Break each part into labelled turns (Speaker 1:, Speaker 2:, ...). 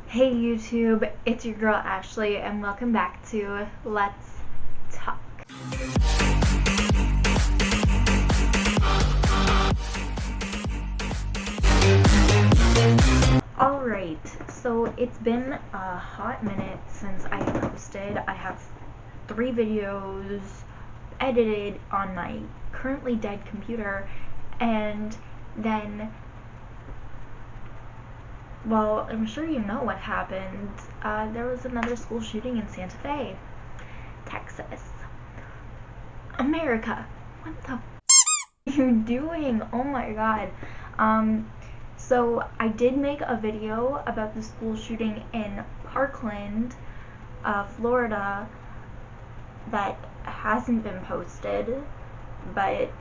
Speaker 1: Hey YouTube, it's your girl Ashley and welcome back to Let's Talk. Alright, so it's been a hot minute since I posted. I have 3 videos edited on my currently dead computer, and then, well, I'm sure you know what happened. There was another school shooting in Santa Fe, Texas. America, what the f are you doing? Oh my god. So I did make a video about the school shooting in Parkland, Florida, that hasn't been posted, but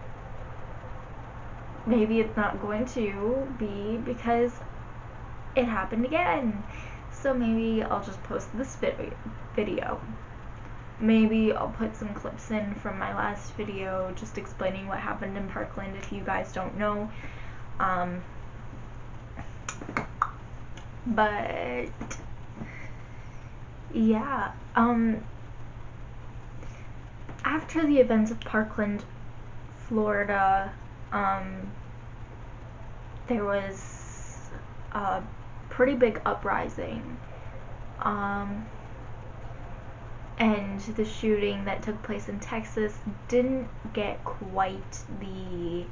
Speaker 1: maybe it's not going to be because it happened again. So maybe I'll just post this video. Maybe I'll put some clips in from my last video just explaining what happened in Parkland if you guys don't know. But yeah, after the events of Parkland, Florida, there was a pretty big uprising. And the shooting that took place in Texas didn't get quite the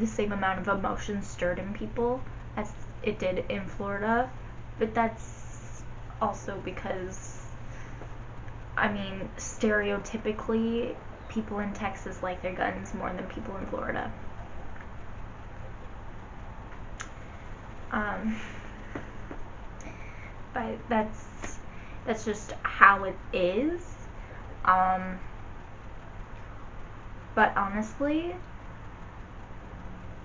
Speaker 1: same amount of emotion stirred in people as it did in Florida, but that's also because, I mean, stereotypically, people in Texas like their guns more than people in Florida. But that's just how it is. But honestly,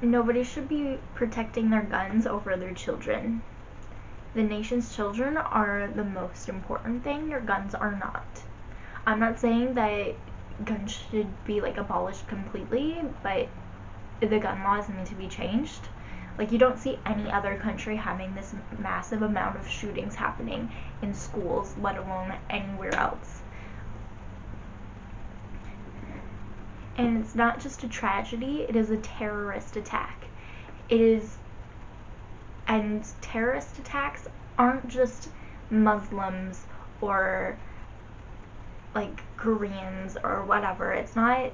Speaker 1: nobody should be protecting their guns over their children. The nation's children are the most important thing. Your guns are not. I'm not saying that guns should be like abolished completely, but the gun laws need to be changed. Like, you don't see any other country having this massive amount of shootings happening in schools, let alone anywhere else. And it's not just a tragedy, it is a terrorist attack. And terrorist attacks aren't just Muslims or like Koreans or whatever. It's not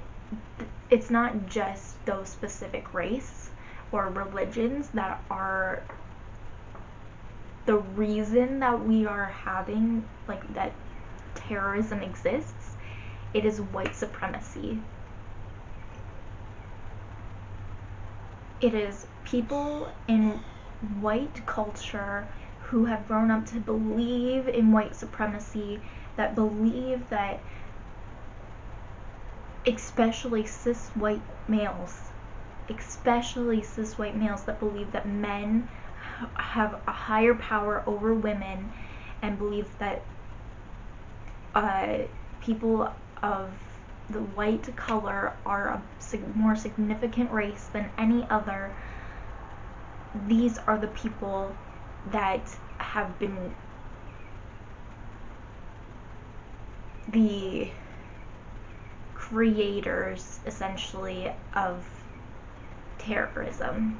Speaker 1: just those specific race or religions that are the reason that we are having, like, that terrorism exists. It is white supremacy. It is people in white culture who have grown up to believe in white supremacy, that believe that, especially cis white males that believe that men have a higher power over women, and believe that people of the white color are a more significant race than any other. These are the people that have been the creators, essentially, of terrorism.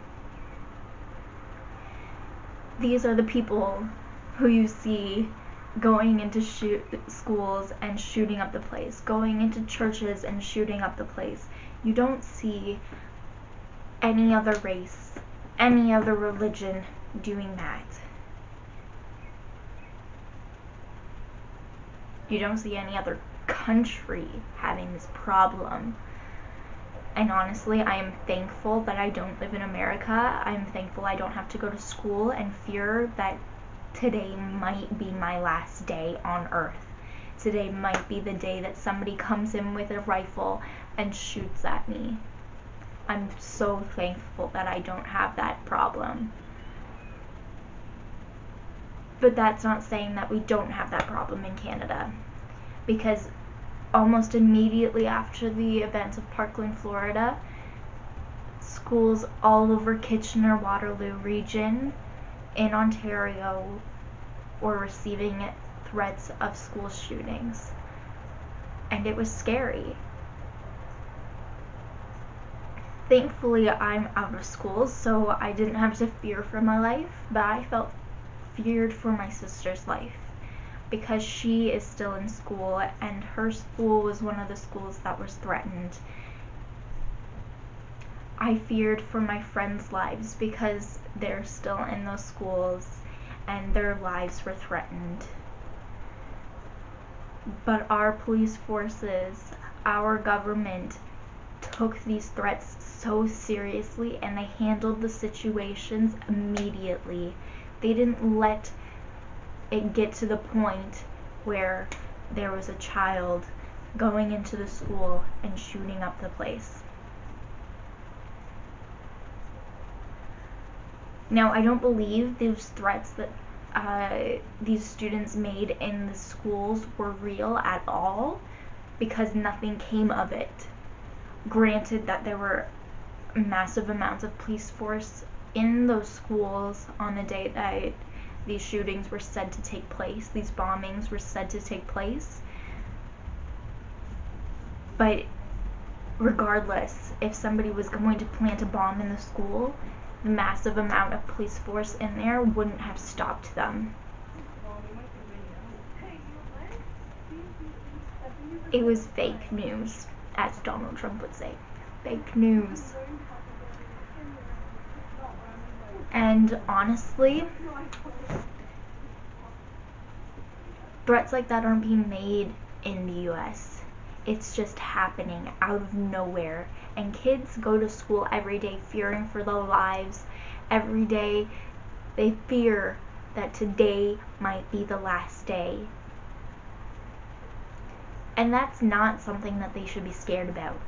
Speaker 1: These are the people who you see going into schools and shooting up the place, going into churches and shooting up the place. You don't see any other race, any other religion doing that. You don't see any other country having this problem. And honestly, I am thankful that I don't live in America. I am thankful I don't have to go to school and fear that today might be my last day on Earth. Today might be the day that somebody comes in with a rifle and shoots at me. I'm so thankful that I don't have that problem. But that's not saying that we don't have that problem in Canada, because almost immediately after the events of Parkland, Florida, schools all over Kitchener-Waterloo region in Ontario were receiving threats of school shootings, and it was scary. Thankfully, I'm out of school, so I didn't have to fear for my life, but I felt feared for my sister's life because she is still in school, and her school was one of the schools that was threatened. I feared for my friends' lives because they're still in those schools and their lives were threatened. But our police forces, our government, took these threats so seriously, and they handled the situations immediately. They didn't let it get to the point where there was a child going into the school and shooting up the place. Now, I don't believe those threats that these students made in the schools were real at all, because nothing came of it. Granted that there were massive amounts of police force in those schools on the day that these shootings were said to take place, these bombings were said to take place. But regardless, if somebody was going to plant a bomb in the school, the massive amount of police force in there wouldn't have stopped them. It was fake news, as Donald Trump would say. Fake news. And honestly, threats like that aren't being made in the US. It's just happening out of nowhere. And kids go to school every day fearing for their lives. Every day they fear that today might be the last day. And that's not something that they should be scared about.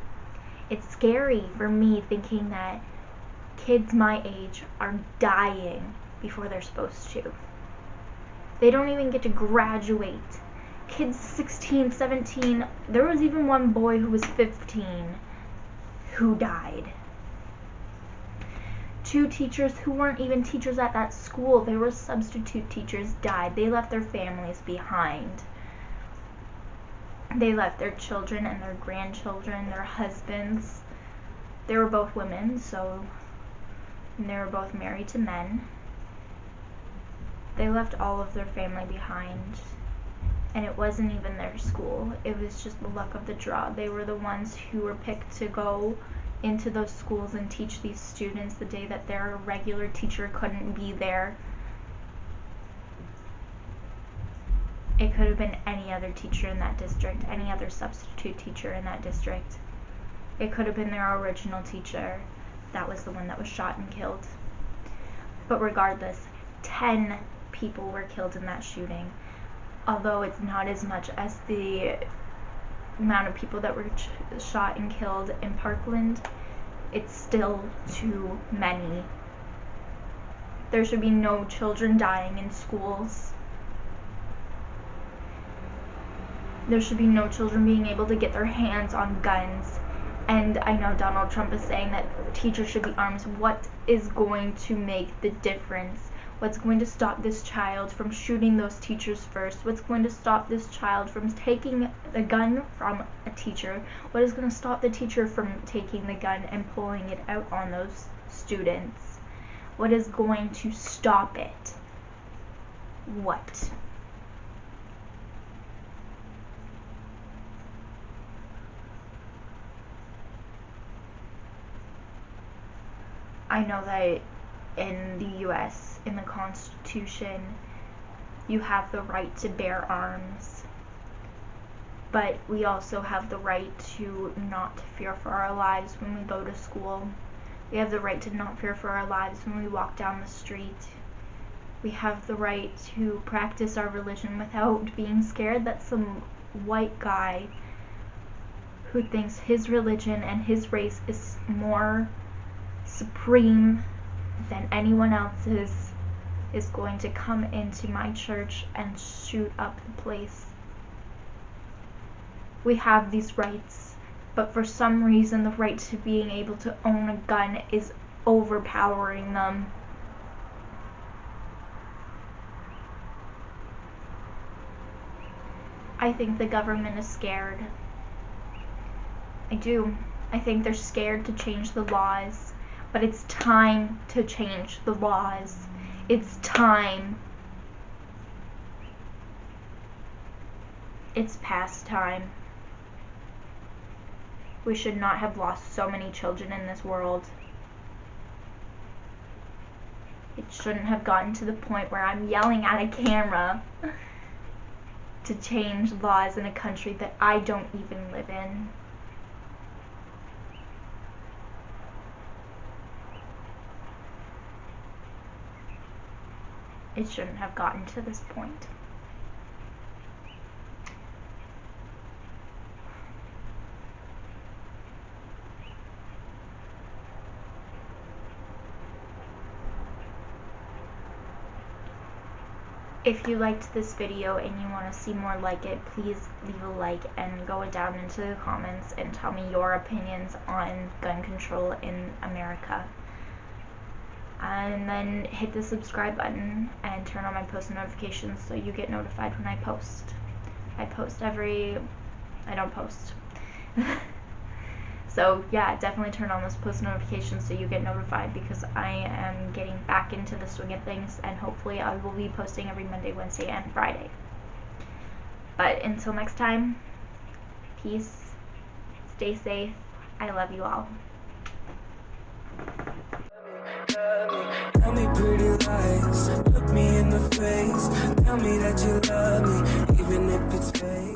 Speaker 1: It's scary for me thinking that kids my age are dying before they're supposed to. They don't even get to graduate. Kids 16, 17, there was even one boy who was 15 who died. 2 teachers who weren't even teachers at that school, they were substitute teachers, died. They left their families behind. They left their children and their grandchildren, their husbands. They were both women, and they were both married to men. They left all of their family behind, and it wasn't even their school. It was just the luck of the draw. They were the ones who were picked to go into those schools and teach these students the day that their regular teacher couldn't be there. It could have been any other teacher in that district, any other substitute teacher in that district. It could have been their original teacher. That was the one that was shot and killed. But regardless, 10 people were killed in that shooting. Although it's not as much as the amount of people that were shot and killed in Parkland, it's still too many. There should be no children dying in schools. There should be no children being able to get their hands on guns. And I know Donald Trump is saying that teachers should be armed. What is going to make the difference? What's going to stop this child from shooting those teachers first? What's going to stop this child from taking the gun from a teacher? What is going to stop the teacher from taking the gun and pulling it out on those students? What is going to stop it? What? I know that in the US, in the Constitution, you have the right to bear arms, but we also have the right to not fear for our lives when we go to school. We have the right to not fear for our lives when we walk down the street. We have the right to practice our religion without being scared that some white guy who thinks his religion and his race is more supreme than anyone else's is going to come into my church and shoot up the place. We have these rights, but for some reason the right to being able to own a gun is overpowering them. I think the government is scared. I do. I think they're scared to change the laws. But it's time to change the laws. It's time. It's past time. We should not have lost so many children in this world. It shouldn't have gotten to the point where I'm yelling at a camera to change laws in a country that I don't even live in. It shouldn't have gotten to this point. If you liked this video and you want to see more like it, please leave a like and go down into the comments and tell me your opinions on gun control in America. And then hit the subscribe button and turn on my post notifications so you get notified when I post. I don't post. So yeah, definitely turn on those post notifications so you get notified, because I am getting back into the swing of things, and hopefully I will be posting every Monday, Wednesday, and Friday. But until next time, peace, stay safe, I love you all.
Speaker 2: Tell me pretty lies, look me in the face, tell me that you love me, even if it's fake.